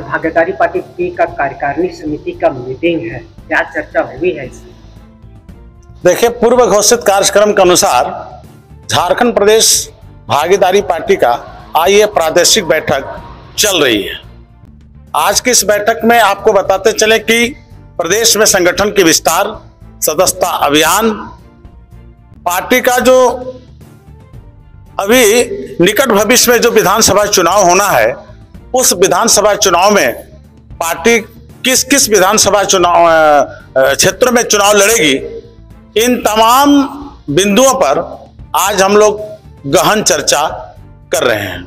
भागीदारी party P का कार्यकारिणी समिति का मीटिंग है, क्या चर्चा हुई है इसमें? देखिए, पूर्व घोषित कार्यक्रम के अनुसार झारखंड प्रदेश भागीदारी पार्टी का आज ये प्रादेशिक बैठक चल रही है। आज की इस बैठक में आपको बताते चले कि प्रदेश में संगठन के विस्तार, सदस्यता अभियान, पार्टी का जो अभी निकट भविष्य में जो विधानसभा चुनाव होना है, उस विधानसभा चुनाव में पार्टी किस किस विधानसभा चुनाव क्षेत्रों में चुनाव लड़ेगी, इन तमाम बिंदुओं पर आज हम लोग गहन चर्चा कर रहे हैं।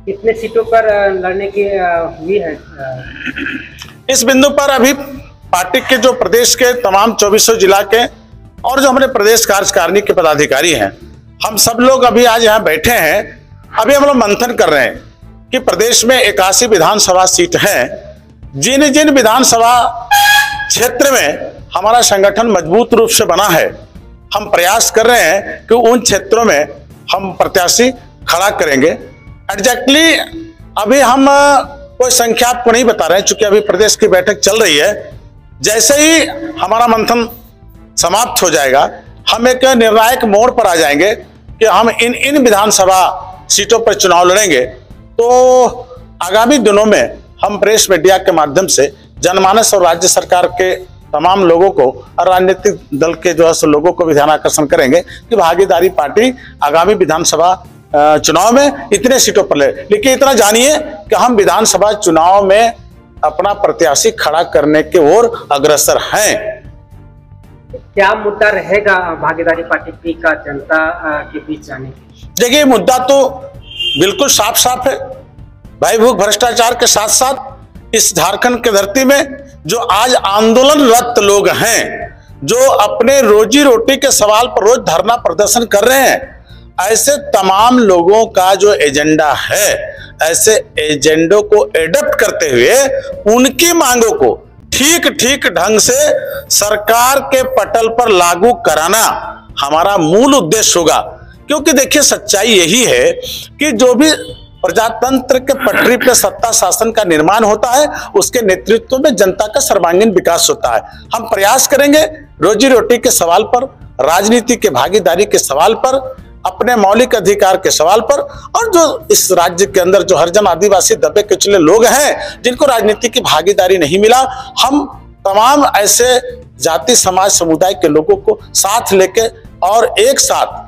कितने सीटों पर लड़ने की हुई है? इस बिंदु पर अभी पार्टी के जो प्रदेश के तमाम 2400 जिला के और जो हमारे प्रदेश कार्यकारिणी के पदाधिकारी हैं, हम सब लोग अभी आज यहाँ बैठे हैं। अभी हम लोग मंथन कर रहे हैं कि प्रदेश में 81 विधानसभा सीट है। जिन जिन विधानसभा क्षेत्र में हमारा संगठन मजबूत रूप से बना है, हम प्रयास कर रहे हैं कि उन क्षेत्रों में हम प्रत्याशी खड़ा करेंगे। एग्जैक्टली अभी हम कोई संख्या आपको नहीं बता रहे हैं, चूंकि अभी प्रदेश की बैठक चल रही है। जैसे ही हमारा मंथन समाप्त हो जाएगा, हम एक निर्णायक मोड़ पर आ जाएंगे कि हम इन विधानसभा सीटों पर चुनाव लड़ेंगे। तो आगामी दिनों में हम प्रेस मीडिया के माध्यम से जनमानस और राज्य सरकार के तमाम लोगों को और राजनीतिक दल के जो है लोगों को भी ध्यान आकर्षण करेंगे कि भागीदारी पार्टी आगामी विधानसभा चुनाव में इतने सीटों पर ले। लेकिन इतना जानिए कि हम विधानसभा चुनाव में अपना प्रत्याशी खड़ा करने की ओर अग्रसर हैं। क्या मुद्दा रहेगा भागीदारी पार्टी पी का जनता के बीच जाने की? देखिए, मुद्दा तो बिल्कुल साफ साफ है। भाई भूख भ्रष्टाचार के साथ साथ इस झारखंड की धरती में जो आज आंदोलनरत लोग हैं, जो अपने रोजी रोटी के सवाल पर रोज धरना प्रदर्शन कर रहे हैं, ऐसे तमाम लोगों का जो एजेंडा है, ऐसे एजेंडों को एडप्ट करते हुए उनकी मांगों को ठीक ठीक ढंग से सरकार के पटल पर लागू कराना हमारा मूल उद्देश्य होगा। क्योंकि देखिए, सच्चाई यही है कि जो भी प्रजातंत्र के पटरी पे सत्ता शासन का निर्माण होता है, उसके नेतृत्व में जनता का सर्वांगीण विकास होता है। हम प्रयास करेंगे रोजी रोटी के सवाल पर, राजनीति के भागीदारी के सवाल पर, अपने मौलिक अधिकार के सवाल पर, और जो इस राज्य के अंदर जो हरिजन आदिवासी दबे कुचले लोग हैं जिनको राजनीति की भागीदारी नहीं मिला, हम तमाम ऐसे जाति समाज समुदाय के लोगों को साथ लेके और एक साथ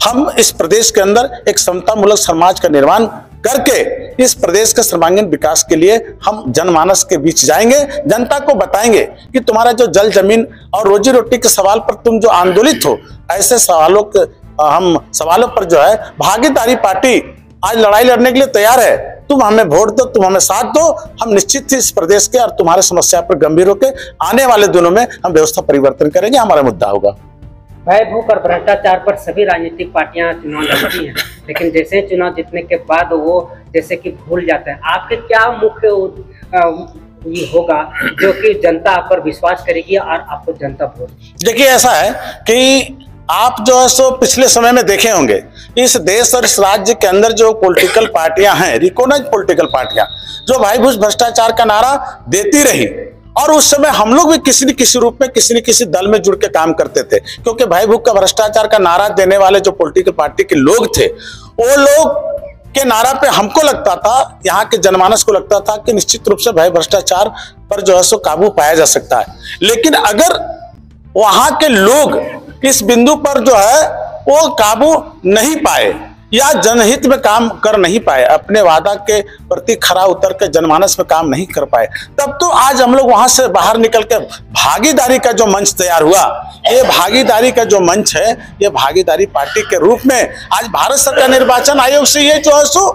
हम इस प्रदेश के अंदर एक समतामूलक समाज का निर्माण करके इस प्रदेश के सर्वांगीण विकास के लिए हम जनमानस के बीच जाएंगे, जनता को बताएंगे कि तुम्हारा जो जल जमीन और रोजी रोटी के सवाल पर तुम जो आंदोलित हो, ऐसे सवालों पर जो है भागीदारी पार्टी आज लड़ाई लड़ने के लिए तैयार है। तुम हमें वोट दो, तुम हमें साथ दो, हम निश्चित ही इस प्रदेश के और तुम्हारे समस्या पर गंभीर होकर आने वाले दिनों में हम व्यवस्था परिवर्तन करेंगे, हमारा मुद्दा होगा। भय भूख और भ्रष्टाचार पर सभी राजनीतिक पार्टियां चुनाव लड़ती हैं, लेकिन जैसे चुनाव जीतने के बाद वो जैसे कि भूल जाते हैं। आपके क्या मुख्य ये होगा जो कि जनता आप पर विश्वास करेगी और आपको जनता वोट? देखिए, ऐसा है कि आप जो है सो पिछले समय में देखे होंगे, इस देश और इस राज्य के अंदर जो पॉलिटिकल पार्टियां हैं, रिकॉग्नाइज्ड पॉलिटिकल पार्टियां, जो भाई भूख भ्रष्टाचार का नारा देती रही, और उस समय हम लोग भी किसी न किसी रूप में किसी न किसी दल में जुड़ के काम करते थे। क्योंकि भाई भूख का भ्रष्टाचार का नारा देने वाले जो पॉलिटिकल पार्टी के लोग थे, वो लोग के नारा पे हमको लगता था, यहाँ के जनमानस को लगता था कि निश्चित रूप से भाई भ्रष्टाचार पर जो है सो काबू पाया जा सकता है। लेकिन अगर वहां के लोग इस बिंदु पर जो है वो काबू नहीं पाए या जनहित में काम कर नहीं पाए, अपने वादा के प्रति खरा उतर के जनमानस में काम नहीं कर पाए, तब तो आज हम लोग वहां से बाहर निकल के भागीदारी का जो मंच तैयार हुआ, ये भागीदारी का जो मंच है, ये भागीदारी पार्टी के रूप में आज भारत सरकार निर्वाचन आयोग से ये जो है सो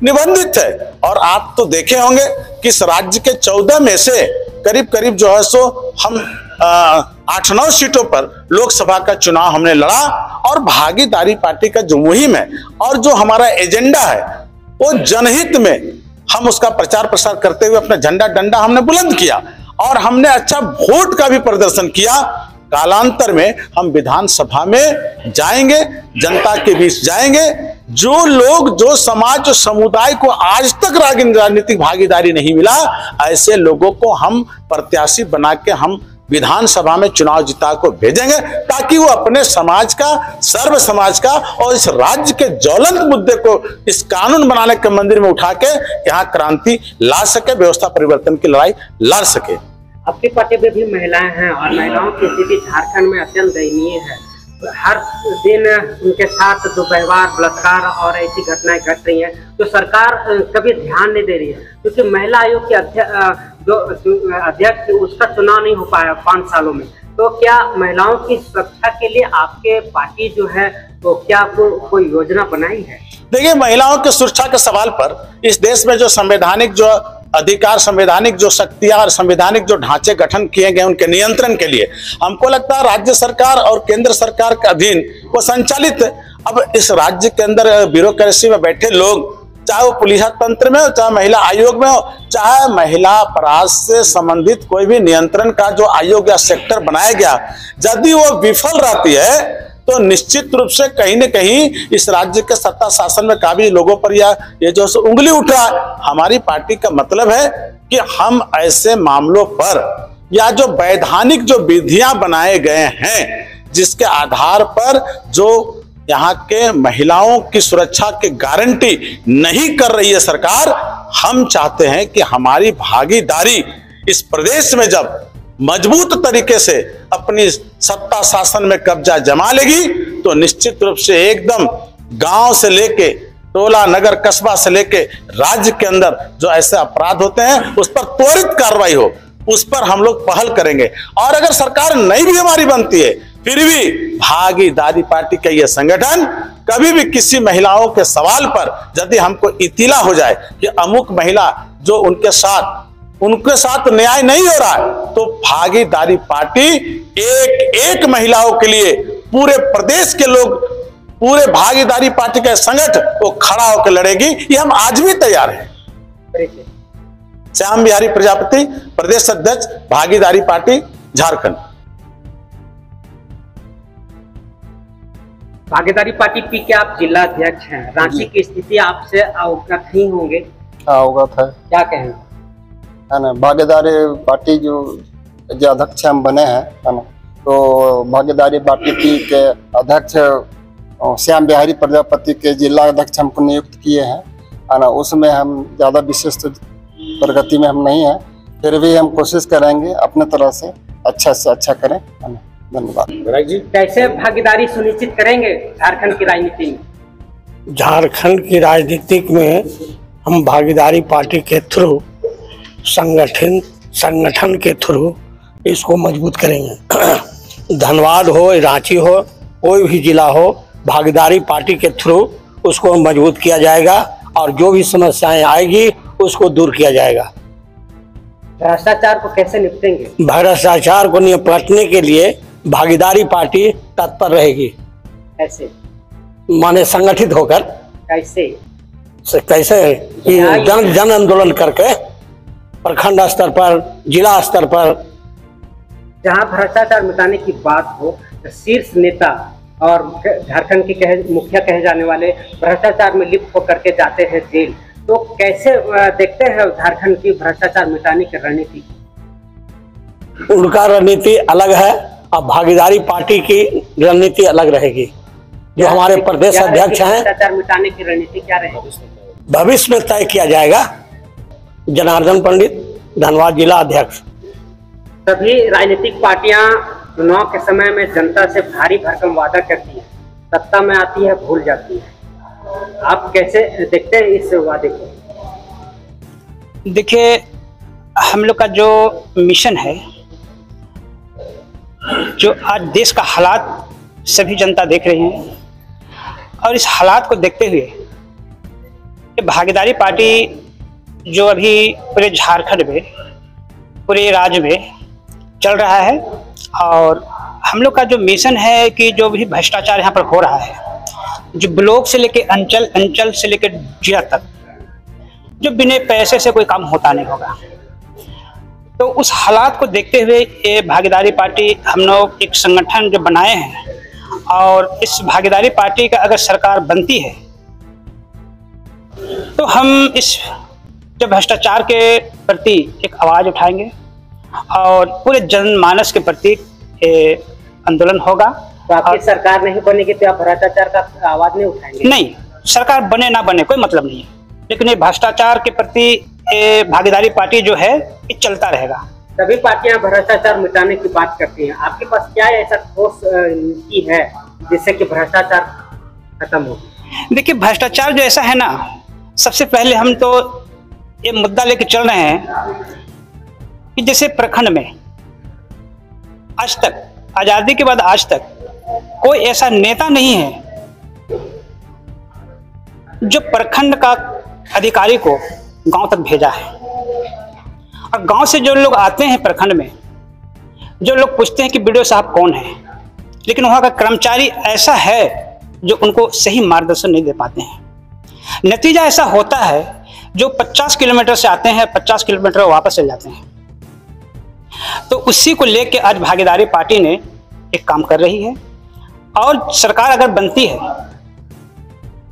निबंधित है। और आप तो देखे होंगे कि इस राज्य के 14 में से करीब करीब जो है सो हम 8-9 सीटों पर लोकसभा का चुनाव हमने लड़ा, और भागीदारी पार्टी का जो मुहिम है और जो हमारा एजेंडा है, वो जनहित में हम उसका प्रचार प्रसार करते हुए अपना झंडा डंडा हमने बुलंद किया, और हमने अच्छा वोट का भी प्रदर्शन किया। कालांतर में हम विधानसभा में जाएंगे, जनता के बीच जाएंगे। जो लोग, जो समाज, जो समुदाय को आज तक राजनीतिक भागीदारी नहीं मिला, ऐसे लोगों को हम प्रत्याशी बना के हम विधानसभा में चुनाव जिता को भेजेंगे, ताकि वो अपने समाज का, सर्व समाज का और इस राज्य के ज्वलंत मुद्दे को इस कानून बनाने के मंदिर में उठा के यहाँ क्रांति ला सके, व्यवस्था परिवर्तन की लड़ाई लड़ सके। आपकी पार्टी में भी महिलाएं हैं और महिलाओं की स्थिति झारखंड में अत्यंत दयनीय है। हर दिन उनके साथ दुर्व्यवहार, बलात्कार और ऐसी घटनाएं घट रही हैं, तो सरकार कभी ध्यान नहीं दे रही है। क्योंकि महिला आयोग के अध्यक्ष, उसका चुनाव नहीं हो पाया 5 सालों में। तो क्या महिलाओं की सुरक्षा के लिए आपके पार्टी जो है तो क्या कोई योजना बनाई है? देखिए, महिलाओं की सुरक्षा के सवाल पर इस देश में जो संवैधानिक जो अधिकार, संवैधानिक जो शक्तियां और संवैधानिक जो ढांचे गठन किए गए उनके नियंत्रण के लिए हमको लगता है राज्य सरकार और केंद्र सरकार के अधीन वो संचालित। अब इस राज्य के अंदर ब्यूरोक्रेसी में बैठे लोग, चाहे वो पुलिस तंत्र में हो, चाहे महिला आयोग में हो, चाहे महिला अपराध से संबंधित कोई भी नियंत्रण का जो आयोग या सेक्टर बनाया गया, यदि वो विफल रहती है तो निश्चित रूप से कहीं न कहीं इस राज्य के सत्ता शासन में काबिज लोगों पर या ये जो उंगली उठ रहा है। हमारी पार्टी का मतलब है कि हम ऐसे मामलों पर या जो वैधानिक जो विधियां बनाए गए हैं, जिसके आधार पर जो यहाँ के महिलाओं की सुरक्षा की गारंटी नहीं कर रही है सरकार, हम चाहते हैं कि हमारी भागीदारी इस प्रदेश में जब मजबूत तरीके से अपनी सत्ता शासन में कब्जा जमा लेगी, तो निश्चित रूप से एकदम गांव से लेके टोला, नगर, कस्बा से लेके राज्य के अंदर जो ऐसे अपराध होते हैं उस पर त्वरित कार्रवाई हो, उस पर हम लोग पहल करेंगे। और अगर सरकार नहीं भी हमारी बनती है, फिर भी भागीदारी पार्टी का यह संगठन कभी भी किसी महिलाओं के सवाल पर यदि हमको इतिला हो जाए कि अमुक महिला जो उनके साथ न्याय नहीं हो रहा है, तो भागीदारी पार्टी एक महिलाओं के लिए पूरे प्रदेश के लोग, पूरे भागीदारी पार्टी का संगठन वो खड़ा होकर लड़ेगी। ये हम आज भी तैयार हैं। श्याम बिहारी प्रजापति, प्रदेश अध्यक्ष, भागीदारी पार्टी, झारखंड। भागीदारी पार्टी पी के आप जिला अध्यक्ष हैं। रांची की स्थिति आपसे अवगत ही होंगे। अवगत है। क्या कहें? है ना, भागीदारी पार्टी जो अध्यक्ष हम बने हैं, है ना, तो भागीदारी पार्टी के अध्यक्ष श्याम बिहारी प्रजापति के जिला अध्यक्ष हमको नियुक्त किए हैं, है ना। उसमें हम ज़्यादा विशिष्ट प्रगति में हम नहीं हैं, फिर भी हम कोशिश करेंगे अपने तरह से अच्छा करें, है ना। धन्यवाद। जी, कैसे भागीदारी सुनिश्चित करेंगे झारखंड की राजनीति में? झारखंड की राजनीति में हम भागीदारी पार्टी के थ्रू, संगठन के थ्रू इसको मजबूत करेंगे। धनबाद हो, रांची हो, कोई भी जिला हो, भागीदारी पार्टी के थ्रू उसको मजबूत किया जाएगा और जो भी समस्याएं आएगी उसको दूर किया जाएगा। भ्रष्टाचार को कैसे निपटेंगे? भ्रष्टाचार को निपटने के लिए भागीदारी पार्टी तत्पर रहेगी। कैसे? माने संगठित होकर। कैसे? जन आंदोलन करके प्रखंड स्तर पर, जिला स्तर पर, जहां भ्रष्टाचार मिटाने की बात हो, तो शीर्ष नेता और झारखंड के मुखिया कहे जाने वाले भ्रष्टाचार में लिप्त होकर के जाते हैं जेल। तो कैसे देखते हैं झारखंड की भ्रष्टाचार मिटाने की रणनीति? उनका रणनीति अलग है और भागीदारी पार्टी की रणनीति अलग रहेगी। जो हमारे प्रदेश अध्यक्ष हैं, भ्रष्टाचार मिटाने की रणनीति क्या रहेगी? भविष्य में तय किया जाएगा। जनार्दन पंडित, धनबाद जिला अध्यक्ष। सभी राजनीतिक पार्टियां चुनाव के समय में जनता से भारी भरकम वादा करती है, सत्ता में आती है भूल जाती है। आप कैसे देखते हैं इस वादे को? देखिए, हम लोग का जो मिशन है, जो आज देश का हालात सभी जनता देख रहे हैं, और इस हालात को देखते हुए भागीदारी पार्टी जो अभी पूरे झारखंड में, पूरे राज्य में चल रहा है, और हम लोग का जो मिशन है कि जो भी भ्रष्टाचार यहाँ पर हो रहा है, जो ब्लॉक से लेके अंचल, अंचल से लेके जिला तक, जो बिना पैसे से कोई काम होता नहीं होगा। तो उस हालात को देखते हुए ये भागीदारी पार्टी हम लोग एक संगठन जो बनाए हैं, और इस भागीदारी पार्टी का अगर सरकार बनती है तो हम इस जो भ्रष्टाचार के प्रति एक आवाज़ उठाएंगे और पूरे जनमानस के प्रति आंदोलन होगा। तो आपकी सरकार नहीं बनेगी तो आप भ्रष्टाचार का आवाज नहीं उठाएंगे? नहीं, सरकार बने ना बने कोई मतलब नहीं है, लेकिन ये भ्रष्टाचार के प्रति भागीदारी पार्टी जो है ये चलता रहेगा। सभी पार्टियां भ्रष्टाचार मिटाने की बात करती हैं, आपके पास क्या ऐसा ठोस नीति है जिससे कि भ्रष्टाचार खत्म हो? देखिए, भ्रष्टाचार जो ऐसा है ना, सबसे पहले हम तो ये मुद्दा लेके चल रहे हैं कि जैसे प्रखंड में आज तक, आजादी के बाद आज तक कोई ऐसा नेता नहीं है जो प्रखंड का अधिकारी को गांव तक भेजा है। और गांव से जो लोग आते हैं प्रखंड में, जो लोग पूछते हैं कि बीडीओ साहब कौन है, लेकिन वहां का कर्मचारी ऐसा है जो उनको सही मार्गदर्शन नहीं दे पाते हैं। नतीजा ऐसा होता है जो 50 किलोमीटर से आते हैं, 50 किलोमीटर वापस चले जाते हैं। तो उसी को लेके आज भागीदारी पार्टी ने एक काम कर रही है, और सरकार अगर बनती है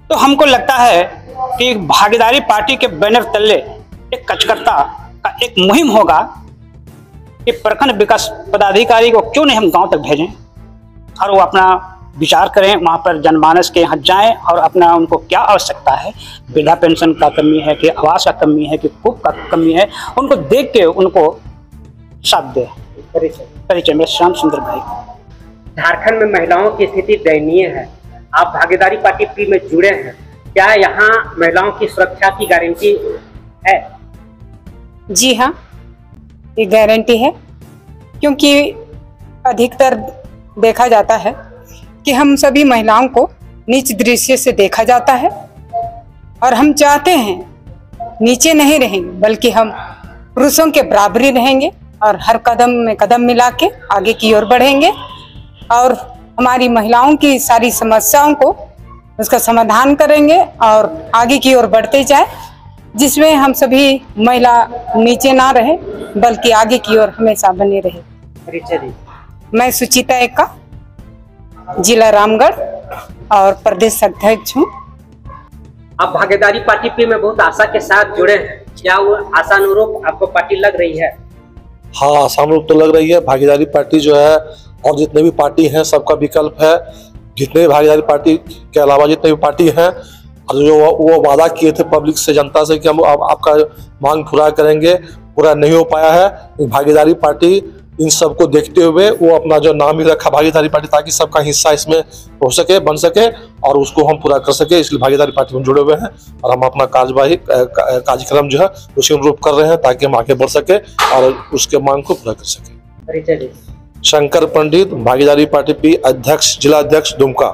तो हमको लगता है कि भागीदारी पार्टी के बैनर तले एक कचकर्ता का एक मुहिम होगा कि प्रखंड विकास पदाधिकारी को क्यों नहीं हम गांव तक भेजें और वो अपना विचार करें, वहाँ पर जनमानस के यहाँ जाएं और अपना उनको क्या आवश्यकता है, वृद्धा पेंशन का कमी है कि आवास का कमी है कि कूप का कमी है, उनको देख के उनको साथ दे। परिचय में श्याम सुंदर भाई। झारखंड में महिलाओं की स्थिति दयनीय है, आप भागीदारी पार्टी पी में जुड़े हैं, क्या यहाँ महिलाओं की सुरक्षा की गारंटी है? जी हाँ, ये गारंटी है, क्योंकि अधिकतर देखा जाता है कि हम सभी महिलाओं को नीच दृष्टि से देखा जाता है, और हम चाहते हैं नीचे नहीं रहेंगे बल्कि हम पुरुषों के बराबरी रहेंगे और हर कदम में कदम मिला के आगे की ओर बढ़ेंगे और हमारी महिलाओं की सारी समस्याओं को उसका समाधान करेंगे और आगे की ओर बढ़ते जाए, जिसमें हम सभी महिला नीचे ना रहे बल्कि आगे की ओर हमेशा बने रहे। परिचय दी। मैं सुचिता एक्का, जिला रामगढ़ और प्रदेश अध्यक्ष हूँ। आप भागीदारी पार्टी पी में बहुत आशा के साथ जुड़े हैं, क्या वो आशानुरूप आपको पार्टी लग रही है? हाँ, आशानुरूप तो लग रही है। भागीदारी पार्टी जो है और जितने भी पार्टी हैं सबका विकल्प है। जितने भी भागीदारी पार्टी के अलावा जितने भी पार्टी हैं, और जो वो वादा किए थे पब्लिक से, जनता से कि हम आपका मांग पूरा करेंगे, पूरा नहीं हो पाया है। भागीदारी पार्टी इन सब को देखते हुए वो अपना जो नाम ही रखा भागीदारी पार्टी, ताकि सबका हिस्सा इसमें हो सके, बन सके और उसको हम पूरा कर सके, इसलिए भागीदारी पार्टी में जुड़े हुए हैं और हम अपना कार्यक्रम जो है उसी अनुरूप कर रहे हैं ताकि हम आगे बढ़ सके और उसके मांग को पूरा कर सके। परिचय दी। शंकर पंडित, भागीदारी पार्टी पी अध्यक्ष, जिला अध्यक्ष दुमका।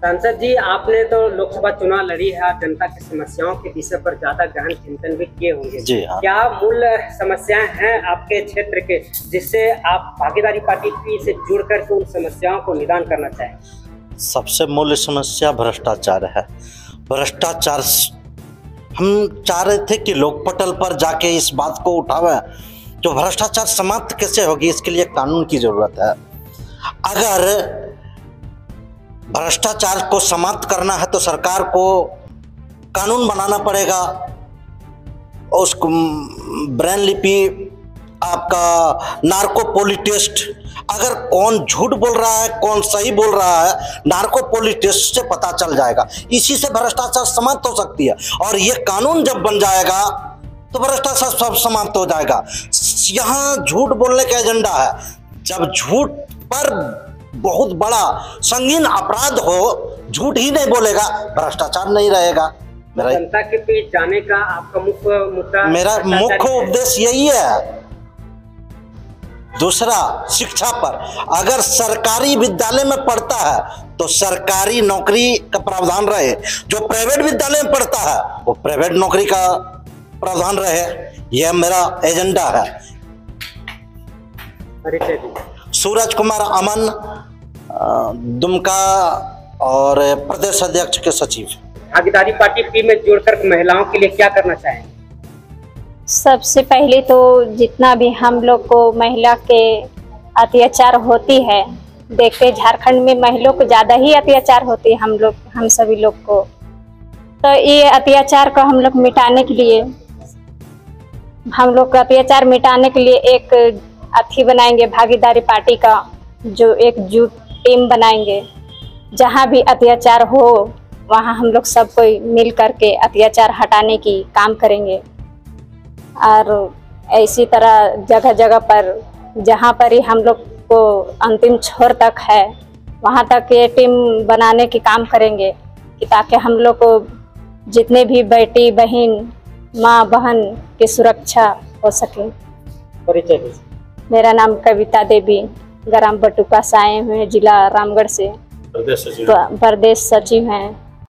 सांसद जी, आपने तो लोकसभा चुनाव लड़ी है, आप जनता की समस्याओं के विषय पर ज्यादा गहन चिंतन भी किए होंगे। जी हाँ। क्या मूल समस्याएं हैं आपके क्षेत्र के जिससे आप भागीदारी पार्टी पी से जुड़ करके उन समस्याओं को निदान करना चाहें? सबसे मूल समस्या भ्रष्टाचार है। भ्रष्टाचार हम चाह रहे थे कि लोकपटल पर जाके इस बात को उठावे, जो भ्रष्टाचार समाप्त कैसे होगी, इसके लिए कानून की जरूरत है। अगर भ्रष्टाचार को समाप्त करना है तो सरकार को कानून बनाना पड़ेगा, और उसको ब्रेन लिपि, आपका नार्कोपोली टेस्ट, अगर कौन झूठ बोल रहा है कौन सही बोल रहा है, नार्कोपोली टेस्ट से पता चल जाएगा। इसी से भ्रष्टाचार समाप्त हो सकती है, और ये कानून जब बन जाएगा तो भ्रष्टाचार सब समाप्त हो जाएगा। यहाँ झूठ बोलने का एजेंडा है। जब झूठ पर बहुत बड़ा संगीन अपराध हो, झूठ ही नहीं बोलेगा, भ्रष्टाचार नहीं रहेगा। जनता के बीच जाने का आपका मुख्य मुद्दा, मेरा मुख्य उद्देश्य यही है। दूसरा, शिक्षा पर, अगर सरकारी विद्यालय में पढ़ता है तो सरकारी नौकरी का प्रावधान रहे, जो प्राइवेट विद्यालय में पढ़ता है वो प्राइवेट नौकरी का प्रावधान रहे, यह मेरा एजेंडा है। सूरज कुमार अमन, दुमका और प्रदेश अध्यक्ष के सचिव। भागीदारी पार्टी पी में जुड़कर महिलाओं के लिए क्या करना चाहेंगे? सबसे पहले तो जितना भी हम लोग को महिला के अत्याचार होती है, देखते झारखंड में महिलाओं को ज़्यादा ही अत्याचार होती है हम सभी लोग को। तो ये अत्याचार को हम लोग मिटाने के लिए, हम लोग का अत्याचार मिटाने के लिए एक अथी बनाएंगे, भागीदारी पार्टी का जो एकजुट टीम बनाएंगे। जहाँ भी अत्याचार हो वहाँ हम लोग सब कोई मिल करके अत्याचार हटाने की काम करेंगे। और इसी तरह जगह जगह पर जहाँ पर ही हम लोग को अंतिम छोर तक है वहाँ तक ये टीम बनाने की काम करेंगे कि ताकि हम लोग को जितने भी बेटी बहन माँ बहन की सुरक्षा हो सके। परिचय दीजिए। मेरा नाम कविता देवी, ग्राम बटुका से आए हुए, जिला रामगढ़ से, प्रदेश सचिव हैं।